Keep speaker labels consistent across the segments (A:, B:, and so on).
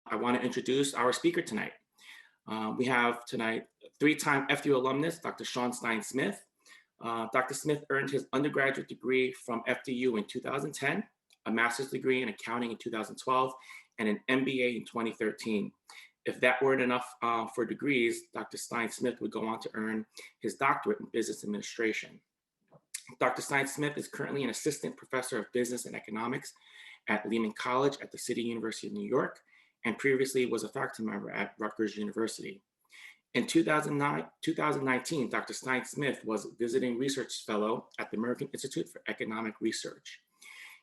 A: I want to introduce our speaker tonight. We have tonight three-time FDU alumnus, Dr. Stein Smith. Dr. Smith earned his undergraduate degree from FDU in 2010, a master's degree in accounting in 2012, and an MBA in 2013. If that weren't enough for degrees, Dr. Stein Smith would go on to earn his doctorate in business administration. Dr. Stein Smith is currently an assistant professor of business and economics at Lehman College at the City University of New York, and previously was a faculty member at Rutgers University. In 2019, Dr. Stein Smith was visiting research fellow at the American Institute for Economic Research.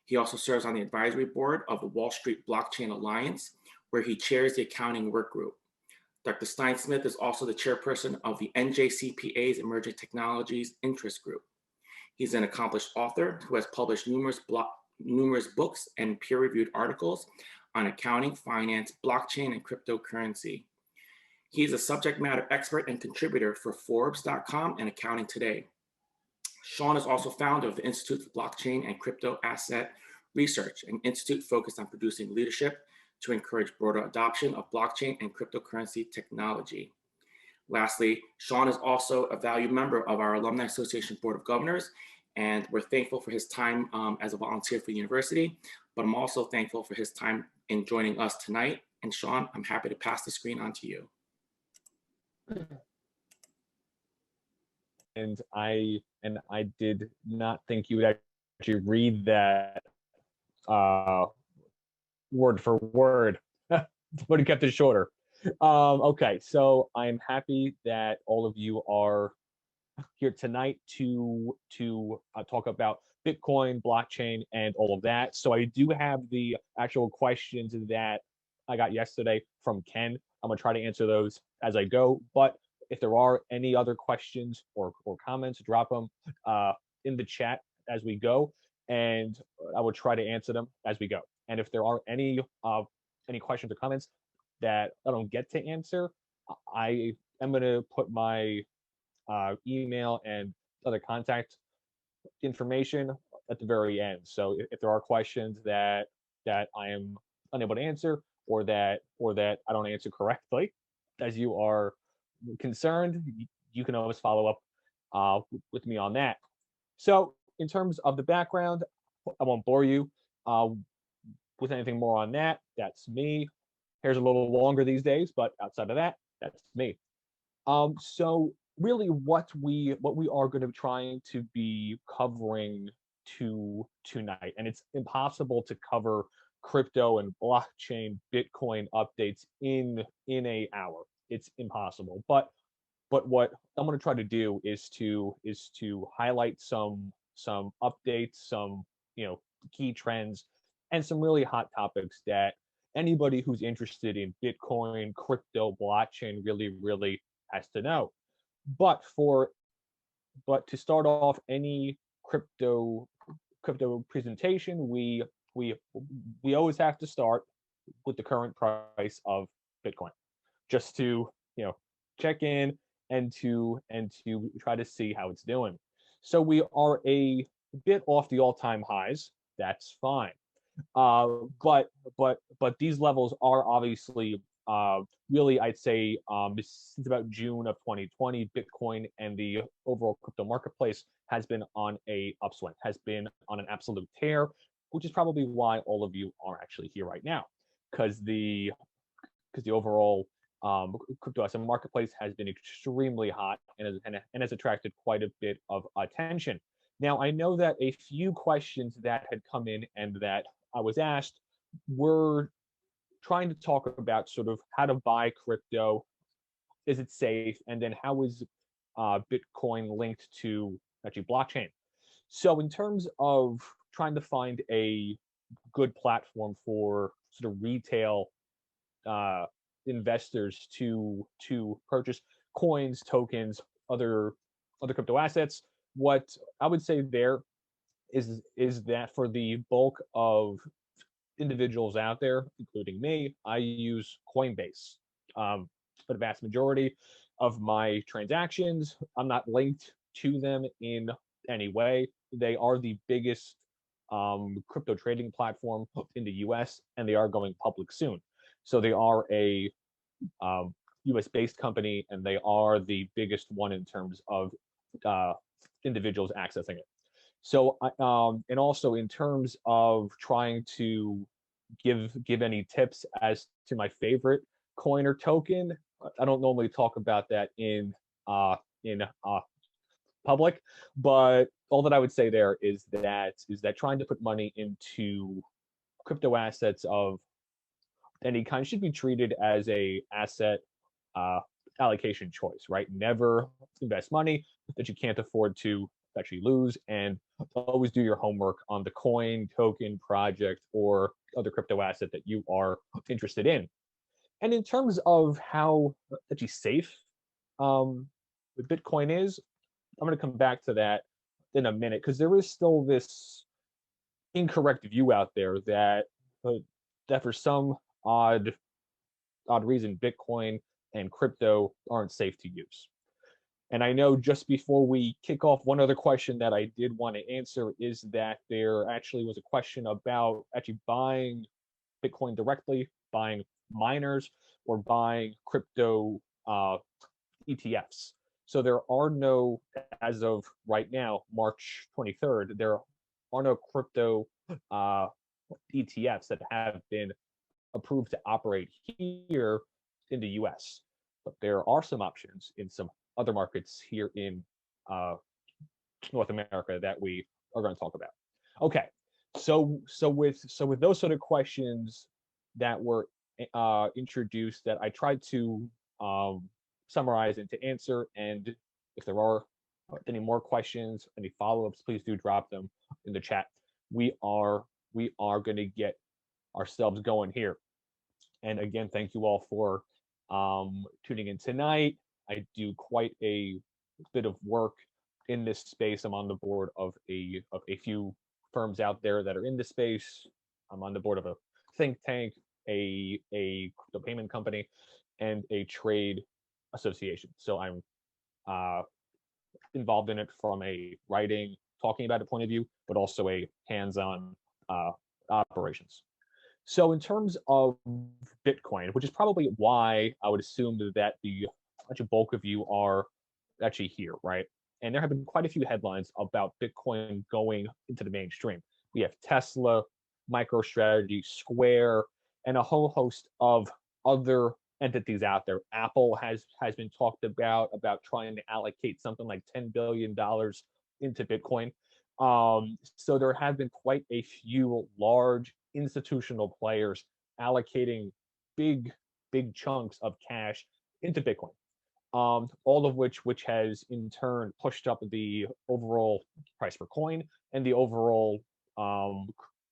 A: He also serves on the advisory board of the Wall Street Blockchain Alliance, where he chairs the accounting work group. Dr. Stein Smith is also the chairperson of the NJCPA's Emerging Technologies Interest Group. He's an accomplished author who has published numerous books and peer-reviewed articles on accounting, finance, blockchain, and cryptocurrency. He's a subject matter expert and contributor for Forbes.com and Accounting Today. Sean is also founder of the Institute for Blockchain and Cryptoasset Research, an institute focused on producing leadership to encourage broader adoption of blockchain and cryptocurrency technology. Lastly, Sean is also a valued member of our Alumni Association Board of Governors, and we're thankful for his time as a volunteer for the university, but I'm also thankful for his time in joining us tonight. And Sean, I'm happy to pass the screen on to you.
B: And I did not think you would actually read that word for word, but he kept it shorter. Okay, so I'm happy that all of you are here tonight to talk about Bitcoin, blockchain, and all of that. So I do have the actual questions that I got yesterday from Ken. I'm gonna try to answer those as I go, but if there are any other questions or comments, drop them in the chat as we go, and I will try to answer them as we go. And if there are any questions or comments that I don't get to answer, I am gonna put my email and other contact information at the very end. So if there are questions that I am unable to answer, or that I don't answer correctly, as you are concerned, you can always follow up with me on that. So in terms of the background, I won't bore you with anything more on that. That's me. Hair's a little longer these days, but outside of that, that's me. So really what we are going to be trying to be covering tonight, and it's impossible to cover crypto and blockchain Bitcoin updates in a hour. It's impossible. But what I'm going to try to do is to highlight some updates, some key trends, and some really hot topics that anybody who's interested in Bitcoin, crypto, blockchain really has to know. But to start off any crypto presentation, we always have to start with the current price of Bitcoin, just to check in and to try to see how it's doing. So we are a bit off the all-time highs. That's fine. But these levels are obviously really, I'd say, since about June of 2020, Bitcoin and the overall crypto marketplace has been on a upswing, has been on an absolute tear, which is probably why all of you are actually here right now, because the overall crypto asset marketplace has been extremely hot and has attracted quite a bit of attention. Now, I know that a few questions that had come in and that I was asked were trying to talk about sort of how to buy crypto, is it safe, and then how is Bitcoin linked to actually blockchain. So in terms of trying to find a good platform for sort of retail investors to purchase coins, tokens, other crypto assets, what I would say there is that for the bulk of individuals out there, including me, I use Coinbase. For the vast majority of my transactions, I'm not linked to them in any way. They are the biggest crypto trading platform in the US, and they are going public soon. So they are a US based company, and they are the biggest one in terms of individuals accessing it. So, and also in terms of trying to give any tips as to my favorite coin or token, I don't normally talk about that in public, but all that I would say there is that trying to put money into crypto assets of any kind should be treated as a asset uh, allocation choice, right? Never invest money that you can't afford to actually lose, and always do your homework on the coin, token, project, or other crypto asset that you are interested in. And in terms of how actually safe with Bitcoin is, I'm going to come back to that in a minute because there is still this incorrect view out there uh, that for some odd reason, Bitcoin and crypto aren't safe to use. And I know just before we kick off, one other question that I did want to answer is that there actually was a question about actually buying Bitcoin directly, buying miners, or buying crypto ETFs. So there are no, as of right now, March 23rd, there are no crypto uh, ETFs that have been approved to operate here in the US. But there are some options in some other markets here in uh, North America that we are going to talk about. Okay, so with those sort of questions that were introduced, that I tried to summarize and to answer, and if there are any more questions, any follow-ups, please do drop them in the chat. We are going to get ourselves going here. And again, thank you all for tuning in tonight. I do quite a bit of work in this space. I'm on the board of a few firms out there that are in this space. I'm on the board of a think tank, a crypto payment company, and a trade association. So I'm involved in it from a writing, talking about it point of view, but also a hands-on operations. So in terms of Bitcoin, which is probably why I would assume that the actual bulk of you are actually here, right? And there have been quite a few headlines about Bitcoin going into the mainstream. We have Tesla, MicroStrategy, Square, and a whole host of other entities out there. Apple has been talked about trying to allocate something like $10 billion into Bitcoin. So there have been quite a few large institutional players allocating big chunks of cash into Bitcoin, all of which has in turn pushed up the overall price per coin and the overall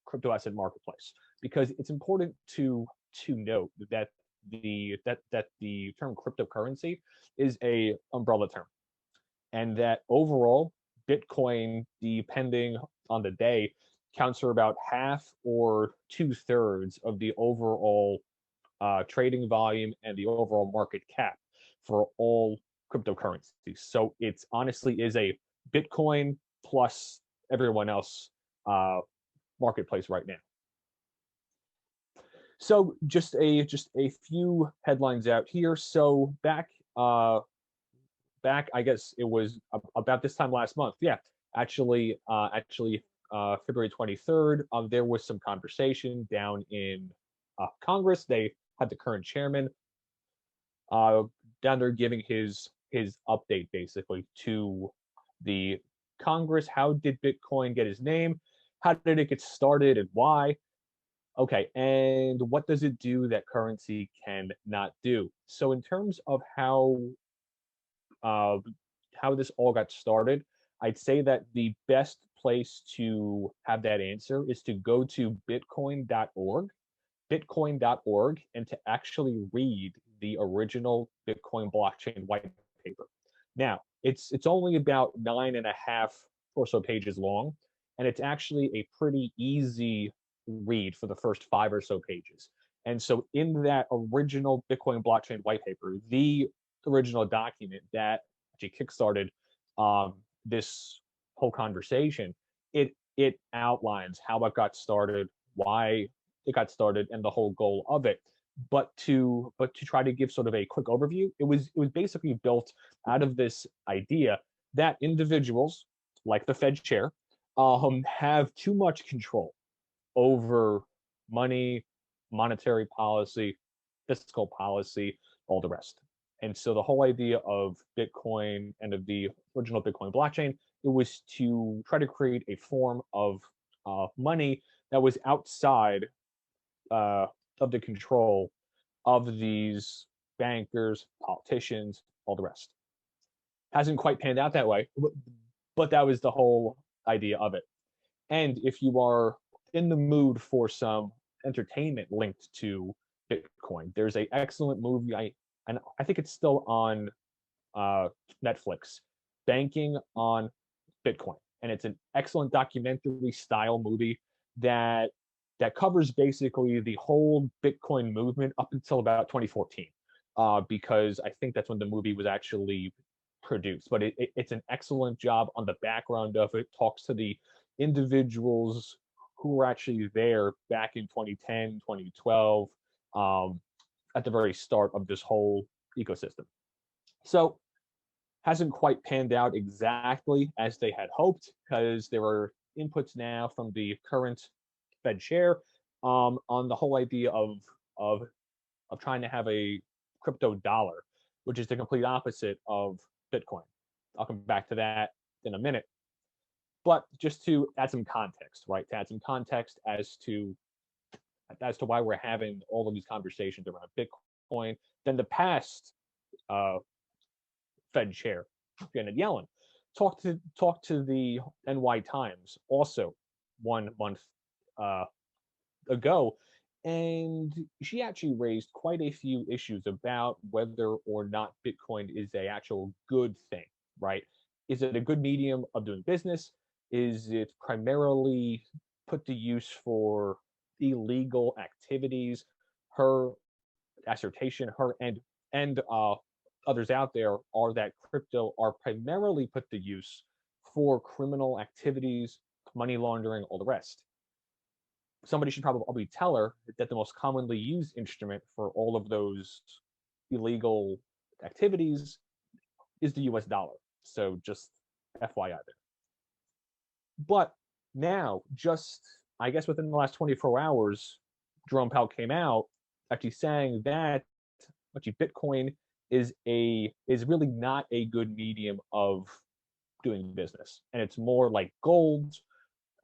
B: crypto asset marketplace. Because it's important to note that the term cryptocurrency is a umbrella term, and that overall Bitcoin, depending on the day, counts for about half or 2/3 of the overall trading volume and the overall market cap for all cryptocurrencies. So it's honestly is a Bitcoin plus everyone else marketplace right now. So just a few headlines out here. So back I guess it was about this time last month. Yeah, actually February 23rd, there was some conversation down in Congress. They had the current chairman down there giving his update basically to the Congress. How did Bitcoin get his name? How did it get started and why? Okay, and what does it do that currency can not do? So in terms of uh, how this all got started, I'd say that the best place to have that answer is to go to bitcoin.org, and to actually read the original Bitcoin blockchain white paper. Now, it's only about 9.5 or so pages long, and it's actually a pretty easy read for the first 5 or so pages. And so in that original Bitcoin blockchain white paper, the original document that actually kickstarted this whole conversation, it outlines how it got started, why it got started, and the whole goal of it. but to try to give sort of a quick overview, it was basically built out of this idea that individuals like the Fed chair have too much control over money, monetary policy, fiscal policy, all the rest. And so the whole idea of Bitcoin and of the original Bitcoin blockchain, it was to try to create a form of money that was outside uh, of the control of these bankers, politicians, all the rest. Hasn't quite panned out that way, but that was the whole idea of it. And if you are in the mood for some entertainment linked to Bitcoin, there's a excellent movie, and I think it's still on uh, Netflix, Banking on Bitcoin, and it's an excellent documentary style movie that covers basically the whole Bitcoin movement up until about 2014, because I think that's when the movie was actually produced. But it's an excellent job on the background of it. Talks to the individuals who were actually there back in 2010, 2012, at the very start of this whole ecosystem. So hasn't quite panned out exactly as they had hoped, because there are inputs now from the current Fed chair on the whole idea of trying to have a crypto dollar, which is the complete opposite of Bitcoin. I'll come back to that in a minute. But just to add some context, right? To add some context as to why we're having all of these conversations around Bitcoin, then the past Fed chair, Janet Yellen, talked to the NY Times also 1 month ago, and she actually raised quite a few issues about whether or not Bitcoin is a actual good thing, right? Is it a good medium of doing business? Is it primarily put to use for illegal activities? Her assertion, her and others out there, are that crypto are primarily put to use for criminal activities, money laundering, all the rest. Somebody should probably tell her that the most commonly used instrument for all of those illegal activities is the US dollar. So just FYI there. But now, just I guess within the last 24 hours, Jerome Powell came out actually saying that actually Bitcoin is really not a good medium of doing business, and it's more like gold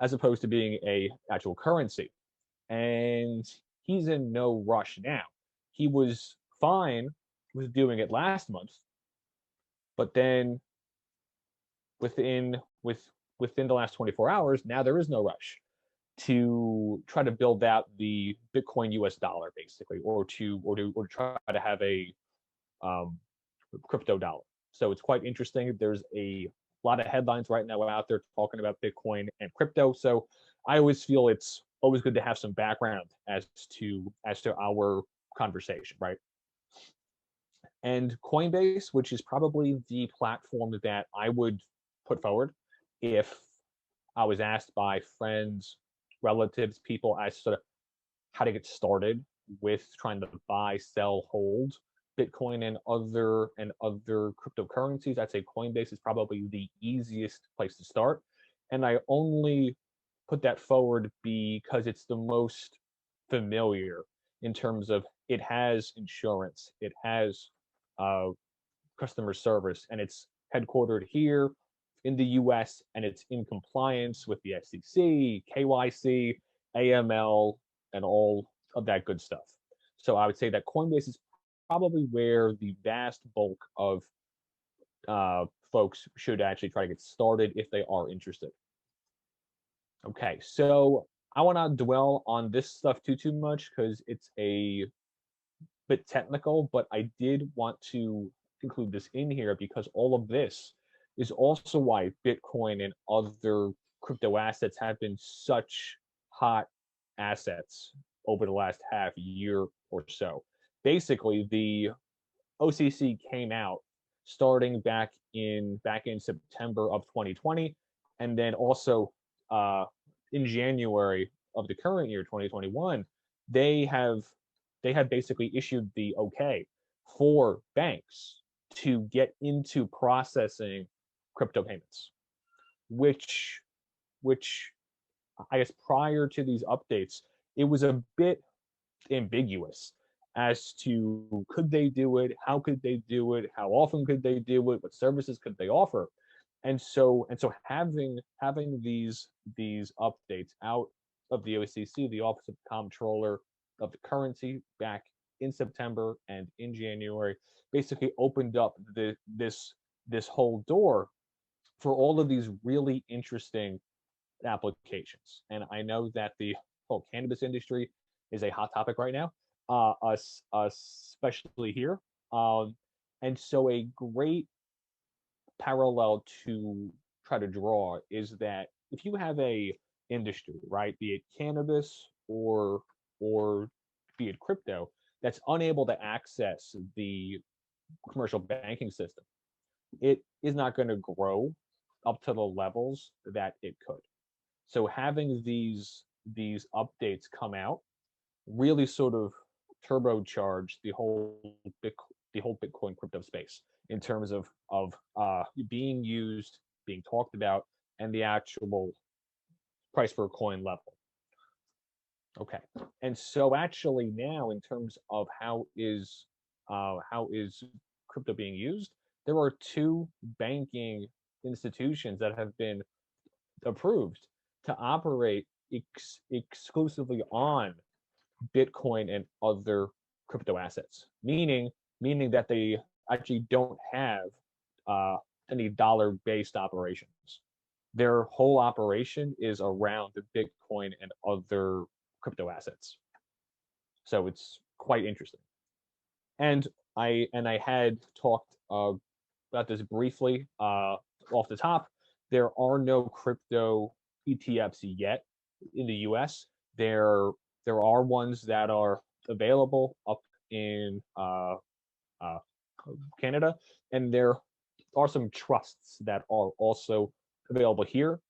B: as opposed to being a actual currency. And he's in no rush now. He was fine with doing it last month, but then within the last 24 hours, now there is no rush to try to build out the Bitcoin US dollar, basically, or to try to have a crypto dollar. So it's quite interesting. There's a lot of headlines right now out there talking about Bitcoin and crypto. So I always feel it's always good to have some background as to our conversation, right? And Coinbase, which is probably the platform that I would put forward if I was asked by friends, relatives, people as to how to get started with trying to buy, sell, hold Bitcoin and other cryptocurrencies. I'd say Coinbase is probably the easiest place to start. And I only put that forward because it's the most familiar in terms of it has insurance, it has customer service, and it's headquartered here in the US, and it's in compliance with the SEC, KYC, AML, and all of that good stuff. So I would say that Coinbase is probably where the vast bulk of folks should actually try to get started if they are interested. Okay, so I want to dwell on this stuff too much because it's a bit technical, but I did want to include this in here because all of this is also why Bitcoin and other crypto assets have been such hot assets over the last half year or so. Basically, the OCC came out starting back in September of 2020, and then also in January of the current year, 2021, they have they had basically issued the okay for banks to get into processing crypto payments, which which I guess prior to these updates, it was a bit ambiguous as to could they do it, how could they do it, how often could they do it, what services could they offer. And so having these updates out of the OCC, the Office of Comptroller of the Currency, back in September and in January, basically opened up this whole door for all of these really interesting applications. And I know that the whole cannabis industry is a hot topic right now, especially here. Um, and so a great parallel to try to draw is that if you have a industry, right, be it cannabis or be it crypto, that's unable to access the commercial banking system, it is not going to grow up to the levels that it could. So having these updates come out really sort of turbocharged the whole Bitcoin crypto space in terms of being used, being talked about, and the actual price per coin level. Okay, and so actually now in terms of how is crypto being used, there are two banking institutions that have been approved to operate exclusively on Bitcoin and other crypto assets, meaning that they actually don't have uh, any dollar-based operations. Their whole operation is around the Bitcoin and other crypto assets. So it's quite interesting. And I had talked about this briefly off the top. There are no crypto ETFs yet in the U.S. There are ones that are available up in uh, Canada, and there are some trusts that are also available here.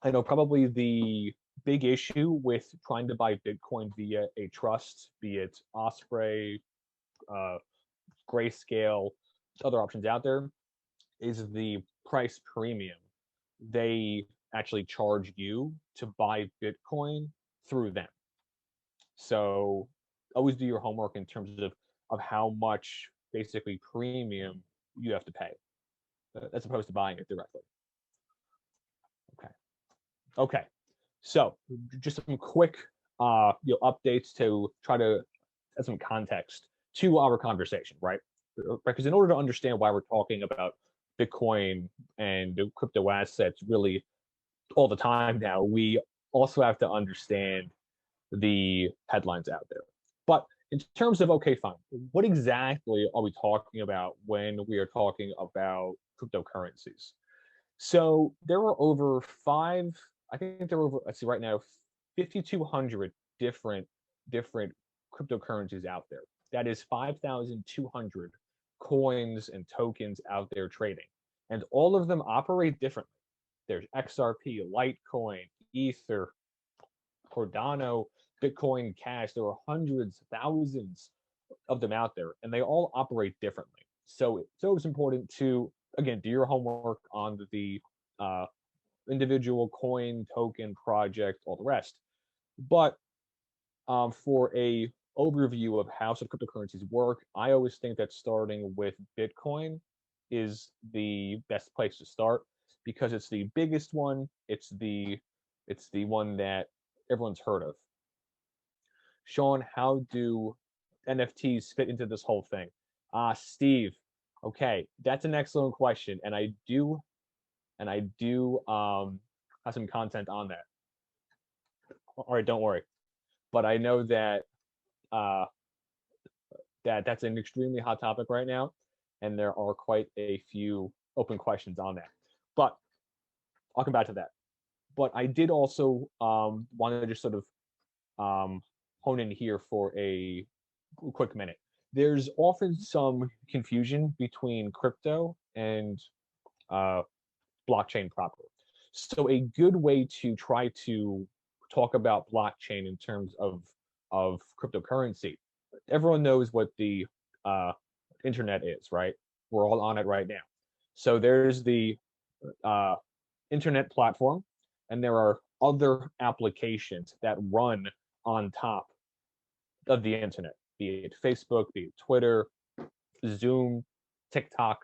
B: I know probably the big issue with trying to buy Bitcoin via a trust, be it Osprey, uh, Grayscale, other options out there, is the price premium they actually charge you to buy Bitcoin through them. So always do your homework in terms of how much basically premium you have to pay as opposed to buying it directly. Okay. Okay. So just some quick updates to try to add some context to our conversation, right? Because in order to understand why we're talking about Bitcoin and crypto assets really all the time now, we also have to understand the headlines out there. But in terms of, okay, fine, what exactly are we talking about when we are talking about cryptocurrencies? So there are over I think there are over, let's see, right now, 5,200 different cryptocurrencies out there. That is 5,200 coins and tokens out there trading. And all of them operate differently. There's XRP, Litecoin, Ether, Cardano, Bitcoin Cash. There are hundreds, thousands of them out there, and they all operate differently. So it's always important to, again, do your homework on the uh, individual coin, token, project, all the rest. But for a overview of how some cryptocurrencies work, I always think that starting with Bitcoin is the best place to start because it's the biggest one. It's the one that everyone's heard of. Sean, how do NFTs fit into this whole thing? Steve, okay, that's an excellent question, and I do have some content on that. All right, don't worry. But I know that uh, that's an extremely hot topic right now, and there are quite a few open questions on that. But I'll come back to that. But I did also want to just sort of hone in here for a quick minute. There's often some confusion between crypto and uh, blockchain proper. So a good way to try to talk about blockchain in terms of cryptocurrency. Everyone knows what the uh, internet is, right? We're all on it right now. So there's the uh, internet platform, and there are other applications that run on top of the internet, be it Facebook, be it Twitter, Zoom, TikTok,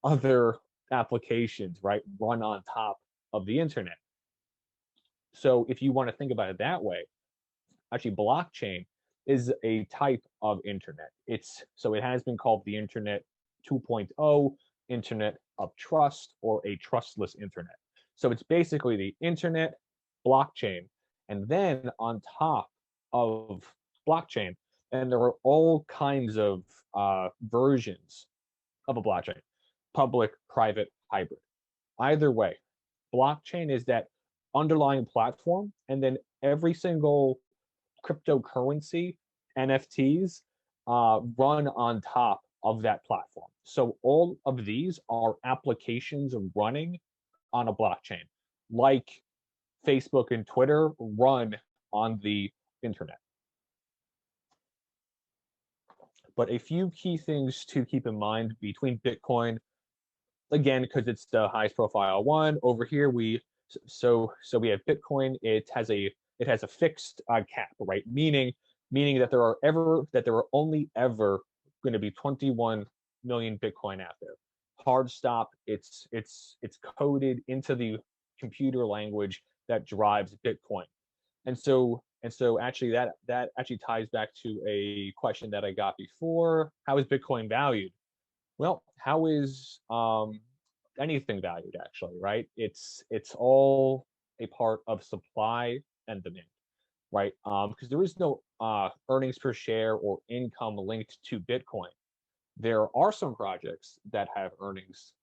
B: other applications, right, run on top of the internet. So if you want to think about it that way, actually blockchain is a type of internet. It has been called the internet 2.0, internet of trust, or a trustless internet. So it's basically the internet, blockchain, and then on top of blockchain, and there are all kinds of versions of a blockchain: public, private, hybrid. Either way, blockchain is that underlying platform, and then every single cryptocurrency, NFTs, run on top of that platform. So all of these are applications running on a blockchain, like Facebook and Twitter run on the internet. But a few key things to keep in mind between Bitcoin, again, because it's the highest profile one. Over here, we have Bitcoin. It has a fixed cap, right? Meaning that there are only ever going to be 21 million Bitcoin out there. Hard stop. It's coded into the computer language that drives Bitcoin. And so actually that actually ties back to a question that I got before. How is Bitcoin valued? Well, how is anything valued actually, right? It's all a part of supply and demand, right? Because there is no earnings per share or income linked to Bitcoin. There are some projects that have earnings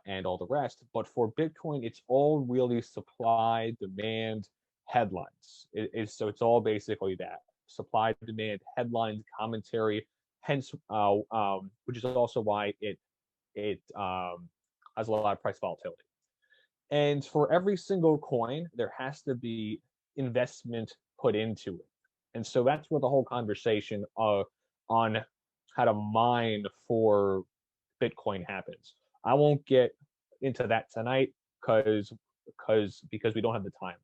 B: and all the rest, but for Bitcoin, it's all really supply, demand, headlines. So it's all basically that: supply, demand, headlines, commentary. Hence, which is also why it has a lot of price volatility. And for every single coin, there has to be investment put into it. And so that's where the whole conversation on how to mine for Bitcoin happens. I won't get into that tonight because we don't have the time.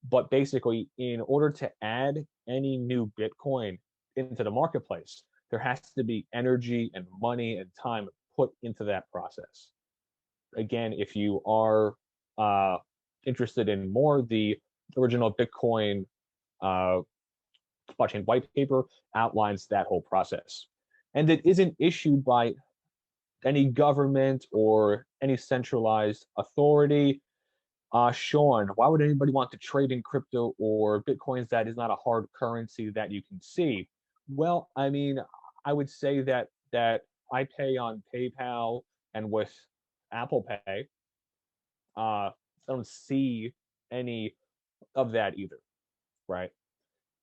B: But basically, in order to add any new Bitcoin into the marketplace, there has to be energy and money and time put into that process. Again, if you are interested in more, the original Bitcoin blockchain white paper outlines that whole process. And it isn't issued by any government or any centralized authority. Sean, why would anybody want to trade in crypto or Bitcoins that is not a hard currency that you can see? Well, I mean, I would say that I pay on PayPal and with Apple Pay. I don't see any of that either, right?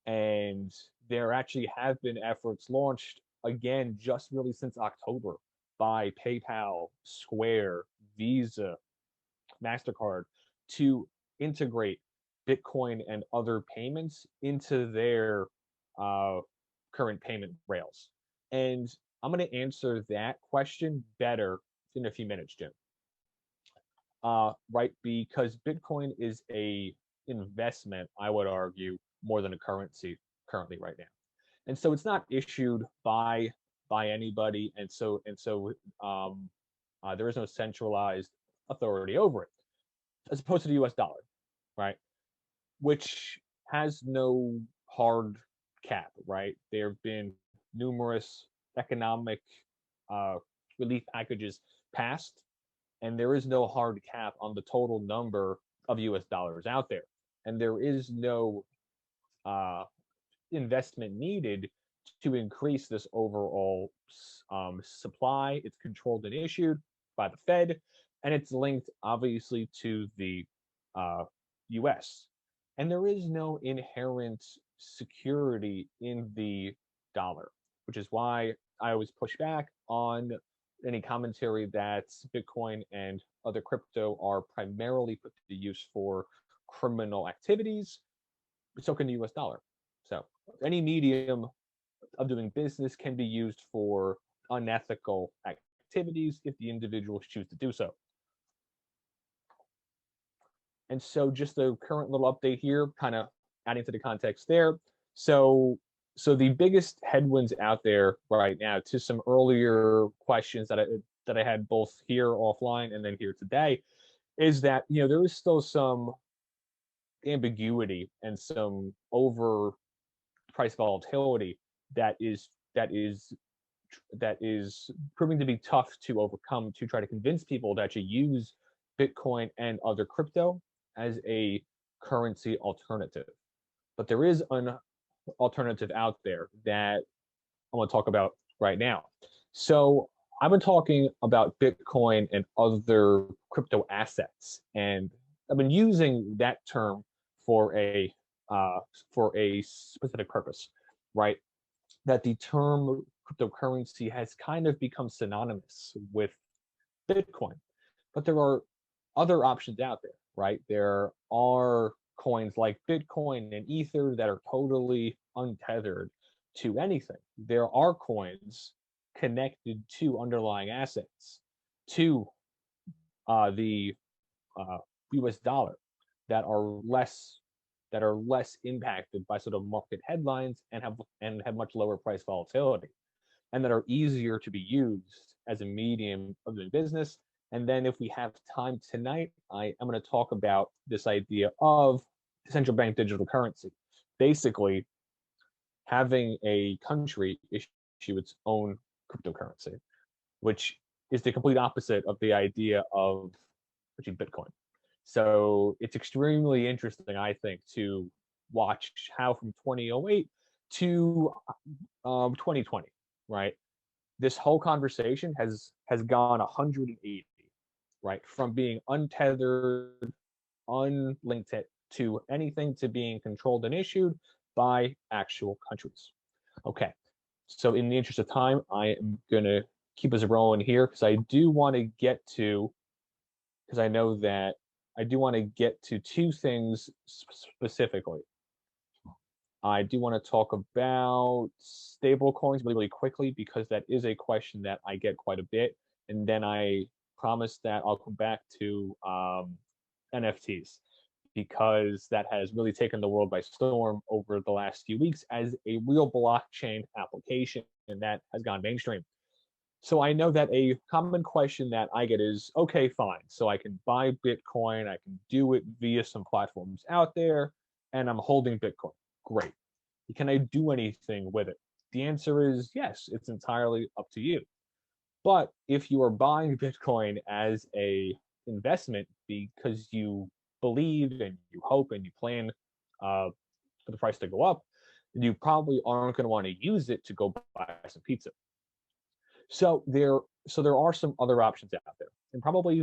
B: And there actually have been efforts launched again just really since October by PayPal, Square, Visa, MasterCard to integrate Bitcoin and other payments into their current payment rails. And I'm going to answer that question better in a few minutes, Jim. Right, because Bitcoin is a investment, I would argue, more than a currency currently right now. And so it's not issued by anybody, and so there is no centralized authority over it, as opposed to the U.S. dollar, right, which has no hard cap, right? There have been numerous economic uh, relief packages passed, and there is no hard cap on the total number of US dollars out there. And there is no uh, investment needed to increase this overall supply. It's controlled and issued by the Fed, and it's linked obviously to the US. And there is no inherent security in the dollar, which is why I always push back on any commentary that Bitcoin and other crypto are primarily put to use for criminal activities. So can the US dollar. So any medium of doing business can be used for unethical activities if the individuals choose to do so. And so just a current little update here, kind of adding to the context there. So the biggest headwinds out there right now, to some earlier questions that I had both here offline and then here today, is that there is still some ambiguity and some over price volatility that is that is that is proving to be tough to overcome, to try to convince people to actually use Bitcoin and other crypto as a currency alternative. But there is an alternative out there that I want to talk about right now. So I've been talking about Bitcoin and other crypto assets, and I've been using that term for a specific purpose, right? That the term cryptocurrency has kind of become synonymous with Bitcoin, but there are other options out there, right? There are coins like Bitcoin and Ether that are totally untethered to anything. There are coins connected to underlying assets, to the U.S. dollar, that are less impacted by sort of market headlines and have much lower price volatility, and that are easier to be used as a medium of doing business. And then if we have time tonight, I am going to talk about this idea of central bank digital currency. Basically, having a country issue its own cryptocurrency, which is the complete opposite of the idea of actually Bitcoin. So it's extremely interesting, I think, to watch how from 2008 to 2020, right? This whole conversation has gone 180, right? From being untethered, unlinked to anything, to being controlled and issued by actual countries. Okay, so in the interest of time, I am gonna keep us rolling here because I do want to get to, because I know that I do want to get to two things specifically. I do want to talk about stable coins really, really quickly because that is a question that I get quite a bit. And then I promise that I'll come back to NFTs because that has really taken the world by storm over the last few weeks as a real blockchain application, and that has gone mainstream. So I know that a common question that I get is, okay, fine. So I can buy Bitcoin, I can do it via some platforms out there, and I'm holding Bitcoin. Great. Can I do anything with it? The answer is yes, it's entirely up to you. But if you are buying Bitcoin as a investment because you believe and you hope and you plan for the price to go up, you probably aren't going to want to use it to go buy some pizza. So there are some other options out there, and probably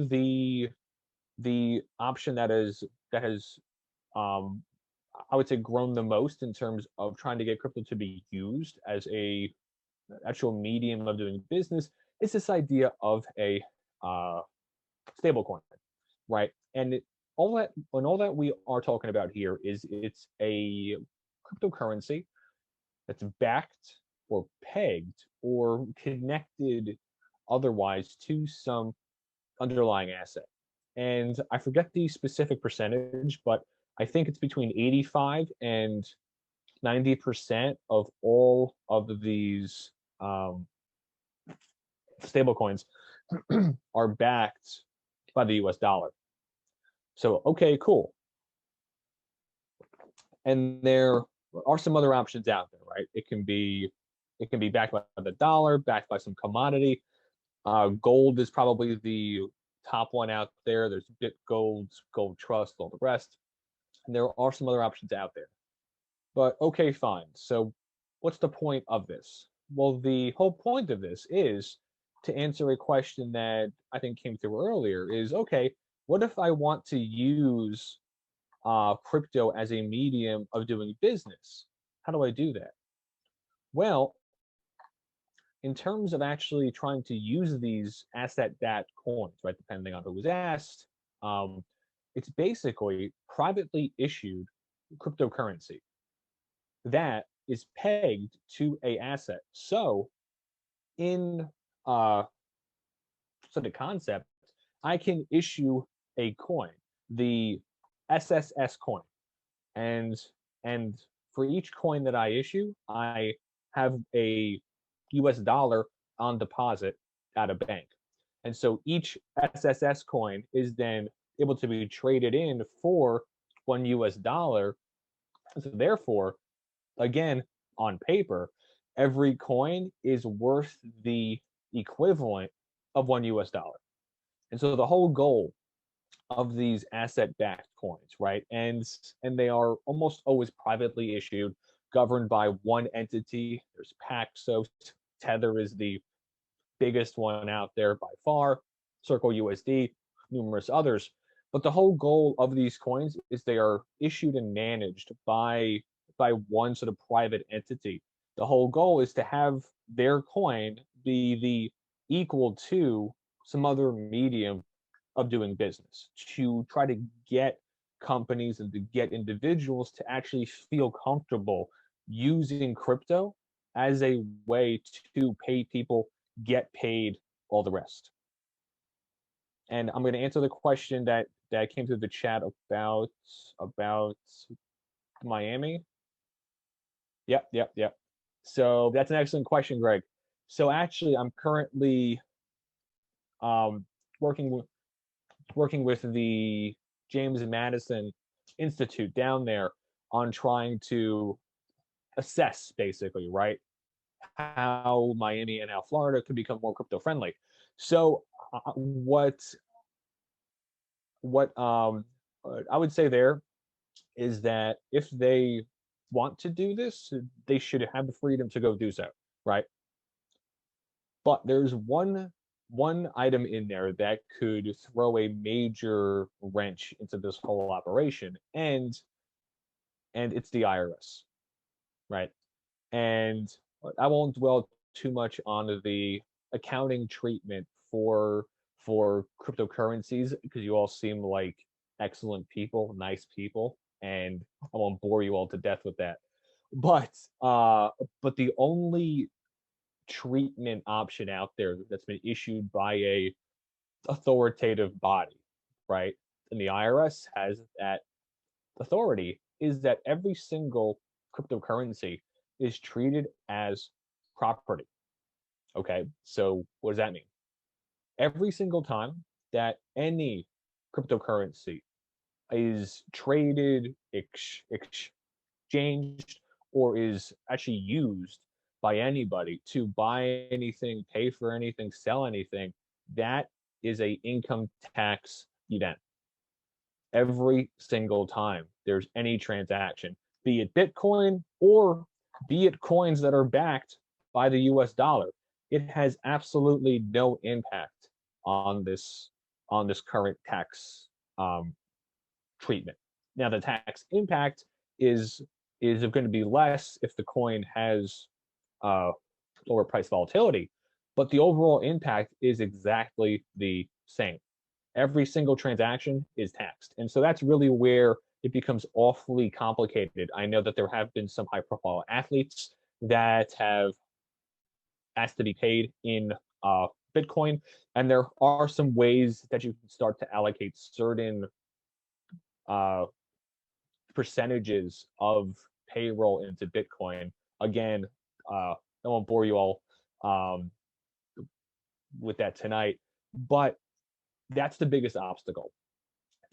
B: the option that has I would say grown the most in terms of trying to get crypto to be used as a actual medium of doing business is this idea of a stable coin, right? And all that we are talking about here is it's a cryptocurrency that's backed or pegged or connected otherwise to some underlying asset. And I forget the specific percentage, but I think it's between 85 and 90% of all of these stable coins are backed by the US dollar. So, okay, cool. And there are some other options out there, right? It can be backed by the dollar, backed by some commodity. Gold is probably the top one out there. There's BitGold, Gold Trust, all the rest. And there are some other options out there. But okay, fine. So what's the point of this? Well, the whole point of this is to answer a question that I think came through earlier is, okay, what if I want to use crypto as a medium of doing business? How do I do that? Well, in terms of actually trying to use these asset-backed coins, right, depending on who was asked, it's basically privately issued cryptocurrency. that is pegged to a asset. So in uh, so the concept, I can issue a coin, the SSS coin, and and for each coin that I issue, I have a US dollar on deposit at a bank. And so each SSS coin is then able to be traded in for one US dollar. So therefore, again, on paper, every coin is worth the equivalent of one US dollar. And so the whole goal of these asset-backed coins, right? And they are almost always privately issued, governed by one entity. There's Paxos, Tether is the biggest one out there by far, Circle USD, numerous others. But the whole goal of these coins is they are issued and managed by one sort of private entity. The whole goal is to have their coin be the equal to some other medium of doing business, to try to get companies and to get individuals to actually feel comfortable using crypto as a way to pay people, get paid, all the rest. And I'm going to answer the question that came through the chat about Miami. Yep. So that's an excellent question, Greg. So actually, I'm currently um, working with the James Madison Institute down there on trying to assess, basically, right, how Miami and how Florida could become more crypto friendly. So what I would say there is that if they want to do this, they should have the freedom to go do so, right? But there's one item in there that could throw a major wrench into this whole operation, and it's the IRS, right? And I won't dwell too much on the accounting treatment for cryptocurrencies because you all seem like excellent people, nice people, and I won't bore you all to death with that. But but the only treatment option out there that's been issued by a authoritative body, right? And the IRS has that authority is that every single cryptocurrency is treated as property. Okay, so what does that mean? Every single time that any cryptocurrency is traded, exchanged, or is actually used by anybody to buy anything, pay for anything, sell anything, that is a income tax event. Every single time there's any transaction, be it Bitcoin or be it coins that are backed by the US dollar, it has absolutely no impact on this current tax um, treatment. Now, the tax impact is going to be less if the coin has uh, lower price volatility, but the overall impact is exactly the same. Every single transaction is taxed, and so that's really where it becomes awfully complicated. I know that there have been some high-profile athletes that have asked to be paid in uh, Bitcoin, and there are some ways that you can start to allocate certain uh, percentages of payroll into Bitcoin. Again, I won't bore you all um, with that tonight, but that's the biggest obstacle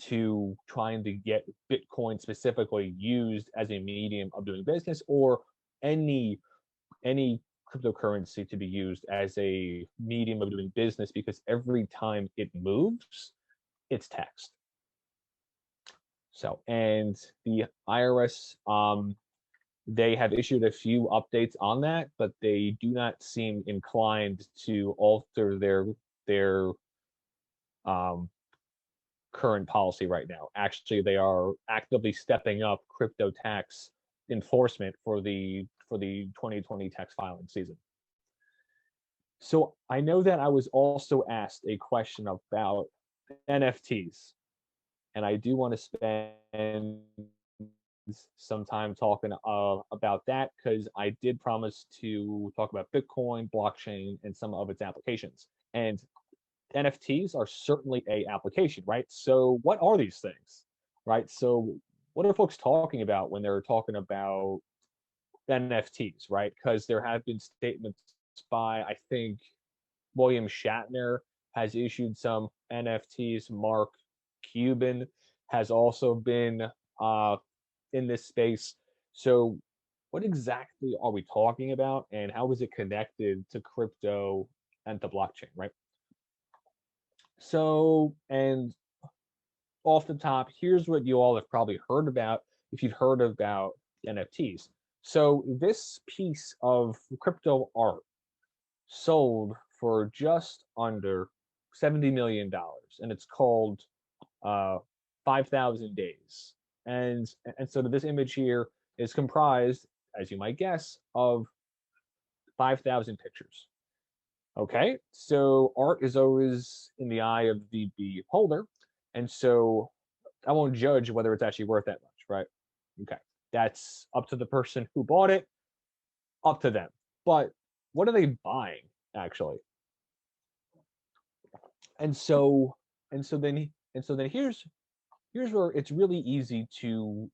B: to trying to get Bitcoin specifically used as a medium of doing business, or any cryptocurrency to be used as a medium of doing business, because every time it moves, it's taxed. So, and the IRS, they have issued a few updates on that, but they do not seem inclined to alter their um, current policy right now. Actually, they are actively stepping up crypto tax enforcement for the 2020 tax filing season. So I know that I was also asked a question about NFTs, and I do want to spend some time talking about that because I did promise to talk about Bitcoin, blockchain, and some of its applications. And NFTs are certainly a application, right? So what are these things, right? So what are folks talking about when they're talking about NFTs, right? Because there have been statements by, I think, William Shatner has issued some NFTs. Mark Cuban has also been in this space. So, what exactly are we talking about, and how is it connected to crypto and to blockchain, right? So, and off the top, here's what you all have probably heard about if you've heard about NFTs. So, this piece of crypto art sold for just under $70 million, and it's called uh, 5,000 Days. And so this image here is comprised, as you might guess, of 5,000 pictures. Okay, so art is always in the eye of the beholder, and so I won't judge whether it's actually worth that much, right? Okay, that's up to the person who bought it, up to them. But what are they buying actually? And so and so then here's where it's really easy to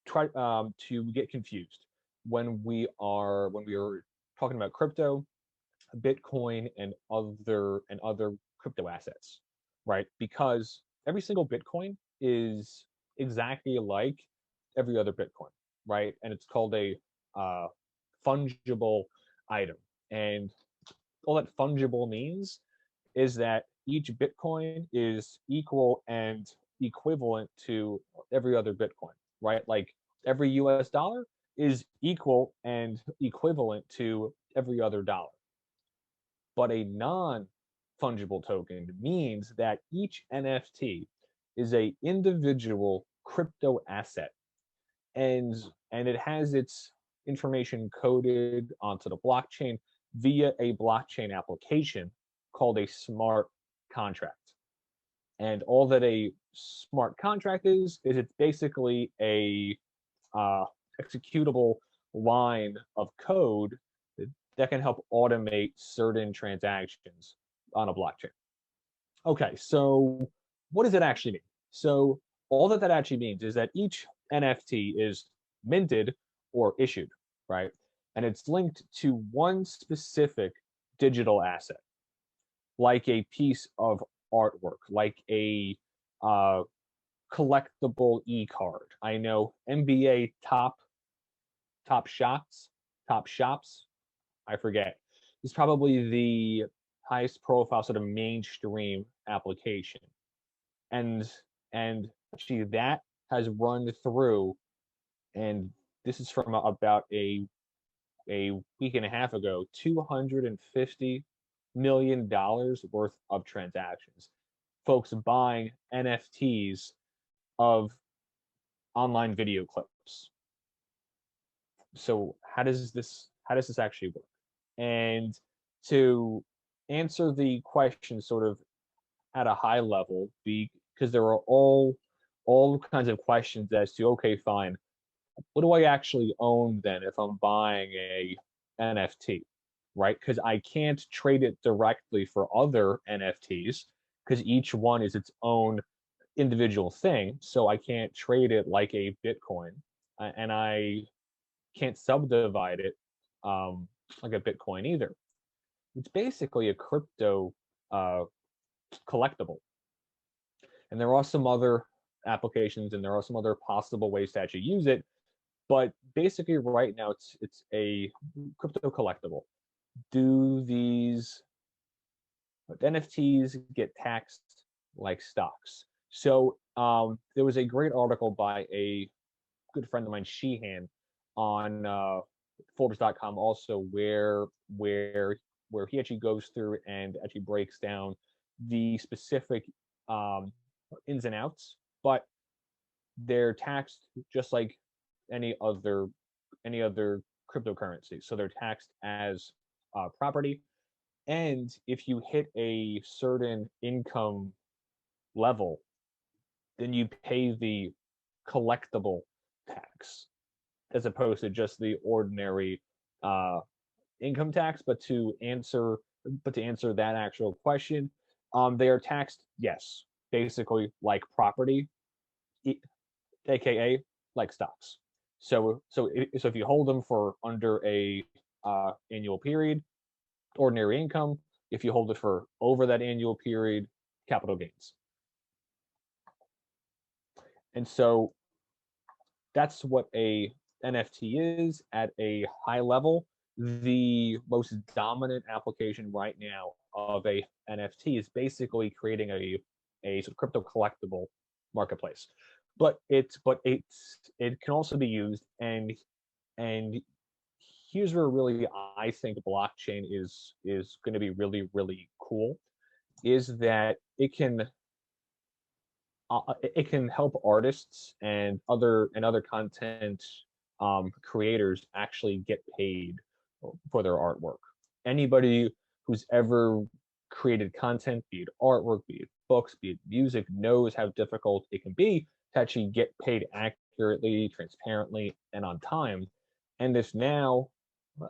B: try to get confused when we are talking about crypto, Bitcoin, and other crypto assets, right? Because every single Bitcoin is exactly like every other Bitcoin, right? And it's called a uh, fungible item. And all that fungible means is that each Bitcoin is equal and equivalent to every other Bitcoin, right? Like every US dollar is equal and equivalent to every other dollar. But a non fungible token means that each NFT is a individual crypto asset, and and it has its information coded onto the blockchain via a blockchain application called a smart contract. And all that a smart contract is it's basically a uh, executable line of code that can help automate certain transactions on a blockchain. Okay, so what does it actually mean? So all that actually means is that each NFT is minted or issued, right? And it's linked to one specific digital asset, like a piece of artwork, like a uh, collectible e-card. I know NBA top shops, I forget, is probably the highest profile sort of mainstream application. And and actually that has run through, and this is from about a week and a half ago, $250 million worth of transactions. Folks buying NFTs of online video clips. So how does this actually work? And to answer the question sort of at a high level, because there are all kinds of questions as to, okay, fine, what do I actually own then if I'm buying a NFT, right? Because I can't trade it directly for other NFTs because each one is its own individual thing. So I can't trade it like a Bitcoin, and I can't subdivide it like a Bitcoin either. It's basically a crypto uh, collectible. And there are some other applications and there are some other possible ways to actually use it. But basically, right now, it's a crypto collectible. Do these NFTs get taxed like stocks? So there was a great article by a good friend of mine, Sheehan, on Forbes.com also, where he actually goes through and actually breaks down the specific um, ins and outs, but they're taxed just like any other any other cryptocurrency. So they're taxed as property, and if you hit a certain income level, then you pay the collectible tax, as opposed to just the ordinary income tax. But to answer that actual question, they are taxed, yes, basically like property, aka like stocks. So if you hold them for under a annual period, ordinary income. If you hold it for over that annual period, capital gains. And so that's what a NFT is at a high level. The most dominant application right now of a NFT is basically creating a sort of crypto collectible marketplace. But it can also be used, and here's where really I think blockchain is going to be really, really cool, is that it can help artists and other content creators actually get paid for their artwork. Anybody who's ever created content, be it artwork, be it books, be it music, knows how difficult it can be to actually get paid accurately, transparently, and on time. And if now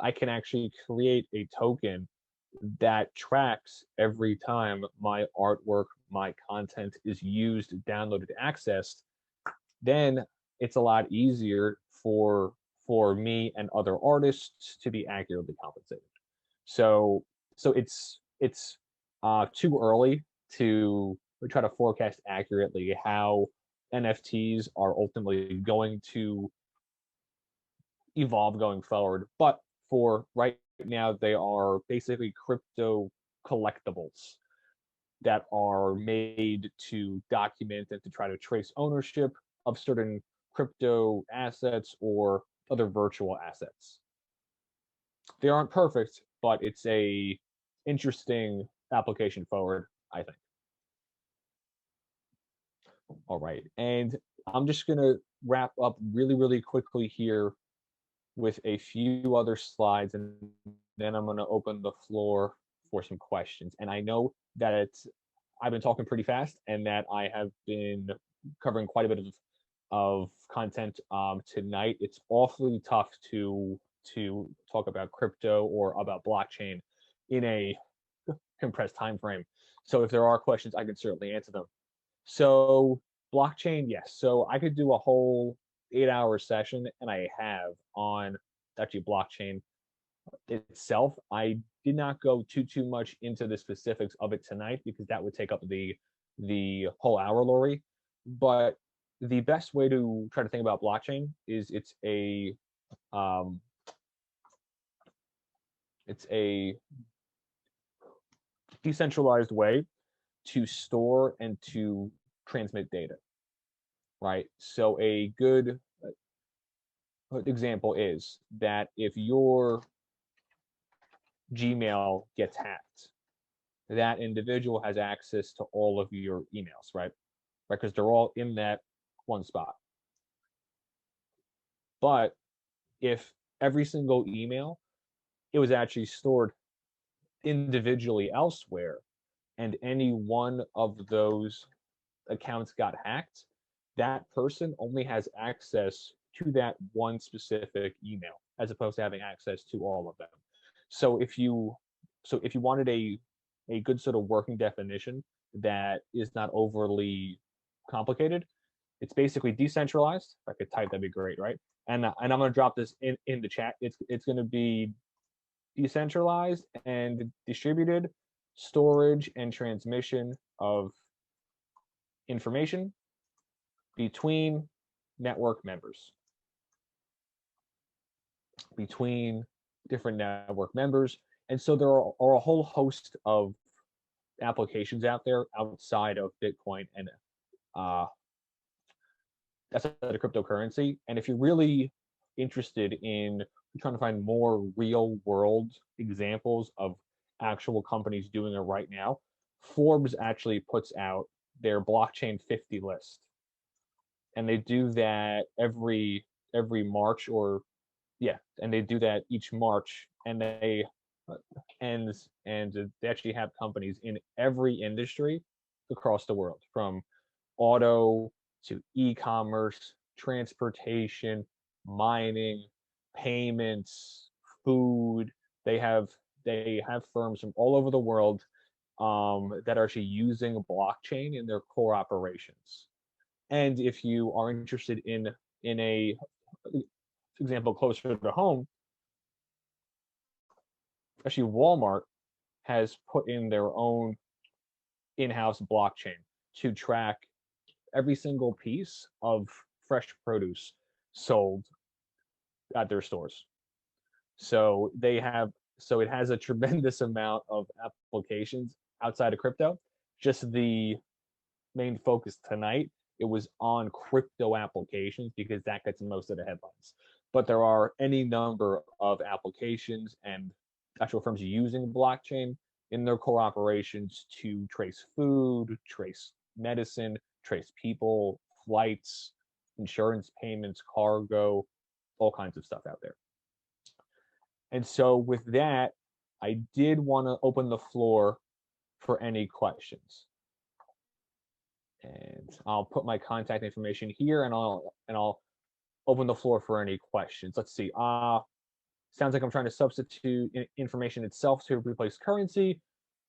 B: I can actually create a token that tracks every time my artwork, my content is used, downloaded, accessed, then it's a lot easier for me and other artists to be accurately compensated. So it's too early to try to forecast accurately how NFTs are ultimately going to evolve going forward. But for right now, they are basically crypto collectibles that are made to document and to try to trace ownership of certain crypto assets or other virtual assets. They aren't perfect, but it's a interesting application forward, I think. All right, and I'm just gonna wrap up really, really quickly here with a few other slides, and then I'm gonna open the floor for some questions. And I know that I've been talking pretty fast, and that I have been covering quite a bit of content tonight. It's awfully tough to talk about crypto or about blockchain in a compressed time frame. So if there are questions, I can certainly answer them. So blockchain, yes. So I could do a whole 8-hour session, and I have, on actually blockchain itself. I did not go too much into the specifics of it tonight because that would take up the whole hour, Lori. But the best way to try to think about blockchain is it's a decentralized way to store and to transmit data, right? So a good example is that if your Gmail gets hacked, that individual has access to all of your emails, right? Right, because they're all in that one spot. But if every single email, it was actually stored individually elsewhere, and any one of those accounts got hacked, that person only has access to that one specific email, as opposed to having access to all of them. So if you wanted a good sort of working definition that is not overly complicated, it's basically decentralized. If I could type, that'd be great, right? And I'm gonna drop this in the chat. It's gonna be decentralized and distributed storage and transmission of information between network members, between different network members. And so there are a whole host of applications out there outside of Bitcoin and that's a cryptocurrency. And if you're really interested in trying to find more real world examples of actual companies doing it right now, Forbes actually puts out their blockchain 50 list. And they do that every March, or and they do that each March, and they they actually have companies in every industry across the world, from auto to e-commerce transportation, mining, payments, food. They have they have firms from all over the world that are actually using blockchain in their core operations. And if you are interested in a example closer to home, actually Walmart has put in their own in-house blockchain to track every single piece of fresh produce sold at their stores. So they have so it has a tremendous amount of applications outside of crypto. Just the main focus tonight, it was on crypto applications because that gets most of the headlines. But there are any number of applications and actual firms using blockchain in their core operations to trace food, trace medicine, trace people, flights, insurance payments, cargo, all kinds of stuff out there. And so with that, I did want to open the floor for any questions. And I'll put my contact information here, and I'll open the floor for any questions. Let's see. Sounds like I'm trying to substitute information itself to replace currency.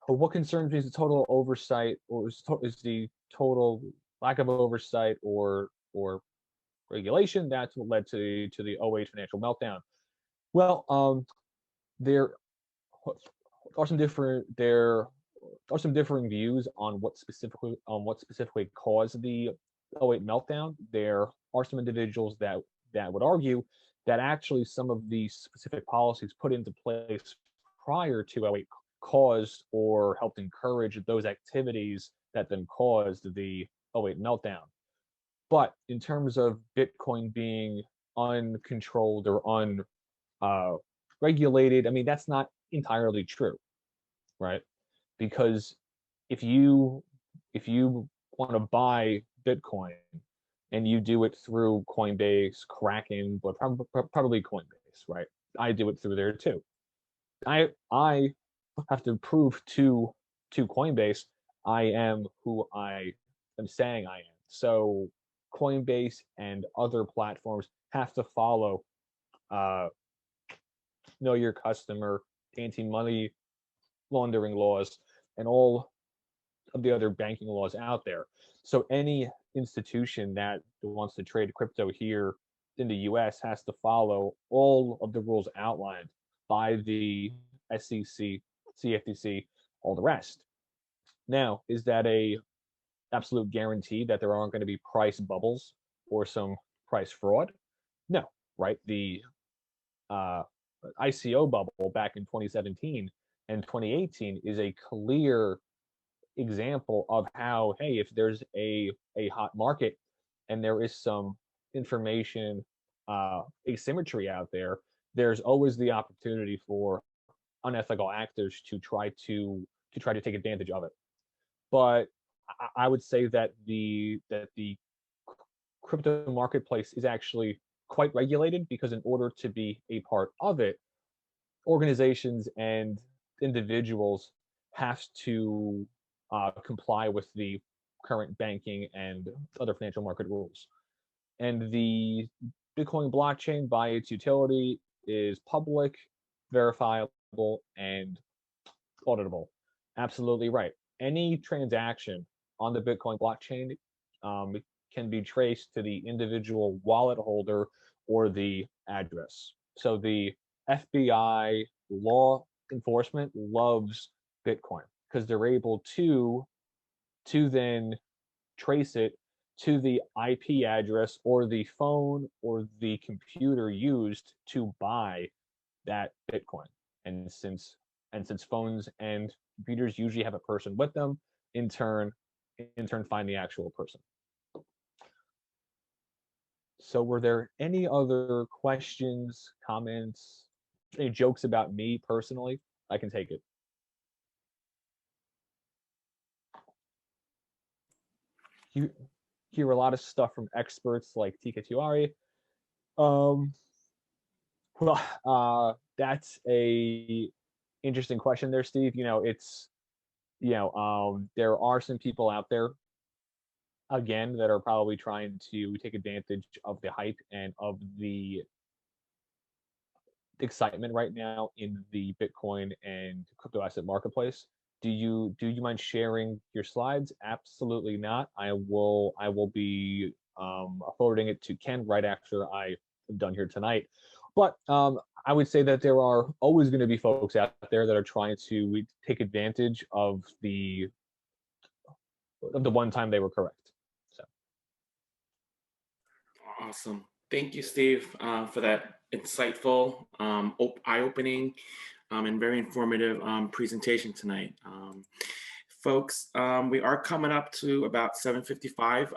B: But what concerns me is the total oversight, or is the total lack of oversight or regulation that's what led to the '08 financial meltdown. Well, there are some differing views on what specifically caused the '08 meltdown. There are some individuals that would argue that actually some of the specific policies put into place prior to '08 caused or helped encourage those activities that then caused the '08 meltdown. But in terms of Bitcoin being uncontrolled or unregulated, I mean, that's not entirely true, right? Because if you want to buy Bitcoin and you do it through Coinbase, Kraken, but probably Coinbase, right? I do it through there too. I have to prove to Coinbase I am who I am saying I am. So Coinbase and other platforms have to follow know your customer, anti-money laundering laws, and all of the other banking laws out there. So any institution that wants to trade crypto here in the US has to follow all of the rules outlined by the SEC, CFTC, all the rest. Now, is that a absolute guarantee that there aren't going to be price bubbles or some price fraud? No, right? The ICO bubble back in 2017 and 2018 is a clear example of how, hey, if there's a hot market and there is some information asymmetry out there, there's always the opportunity for unethical actors to try to take advantage of it. But I would say that the crypto marketplace is actually quite regulated, because in order to be a part of it, organizations and individuals have to comply with the current banking and other financial market rules. And the Bitcoin blockchain, by its utility, is public, verifiable, and auditable. Absolutely right. Any transaction on the Bitcoin blockchain can be traced to the individual wallet holder or the address. So the FBI law enforcement loves Bitcoin because they're able to then trace it to the IP address or the phone or the computer used to buy that Bitcoin. And since phones and computers usually have a person with them, in turn find the actual person. So were there any other questions, comments, any jokes about me personally? I can take it. You hear a lot of stuff from experts like Tika Tiwari. That's a interesting question there, Steve. There are some people out there again, that are probably trying to take advantage of the hype and of the excitement right now in the Bitcoin and crypto asset marketplace. Do you mind sharing your slides? Absolutely not. I will be forwarding it to Ken right after I am done here tonight. But I would say that there are always going to be folks out there that are trying to take advantage of the one time they were correct. So
A: Awesome. Thank you, Steve, for that insightful, eye-opening, and very informative presentation tonight. Folks, we are coming up to about 7:55.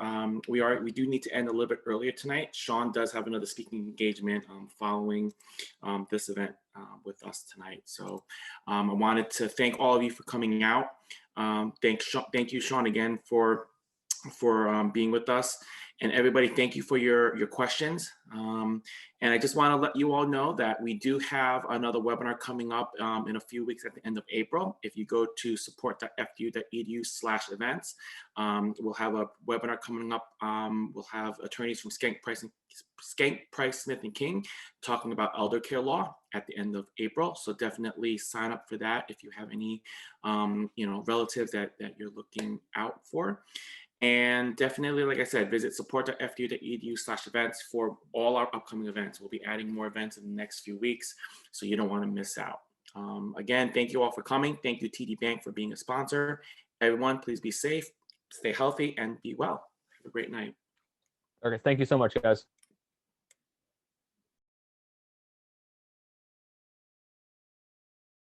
A: We do need to end a little bit earlier tonight. Sean does have another speaking engagement following this event with us tonight. So I wanted to thank all of you for coming out. Thank you, Sean, again for being with us. And everybody, thank you for your questions. And I just want to let you all know that we do have another webinar coming up in a few weeks at the end of April. If you go to support.fdu.edu/events, we'll have a webinar coming up. We'll have attorneys from Skank, Price, Smith and King talking about elder care law at the end of April. So definitely sign up for that if you have any relatives that you're looking out for. And definitely, like I said, visit support.fdu.edu/events for all our upcoming events. We'll be adding more events in the next few weeks, so you don't want to miss out. Again, thank you all for coming. Thank you, TD Bank, for being a sponsor. Everyone, please be safe, stay healthy, and be well. Have a great night.
B: okay, thank you so much, guys.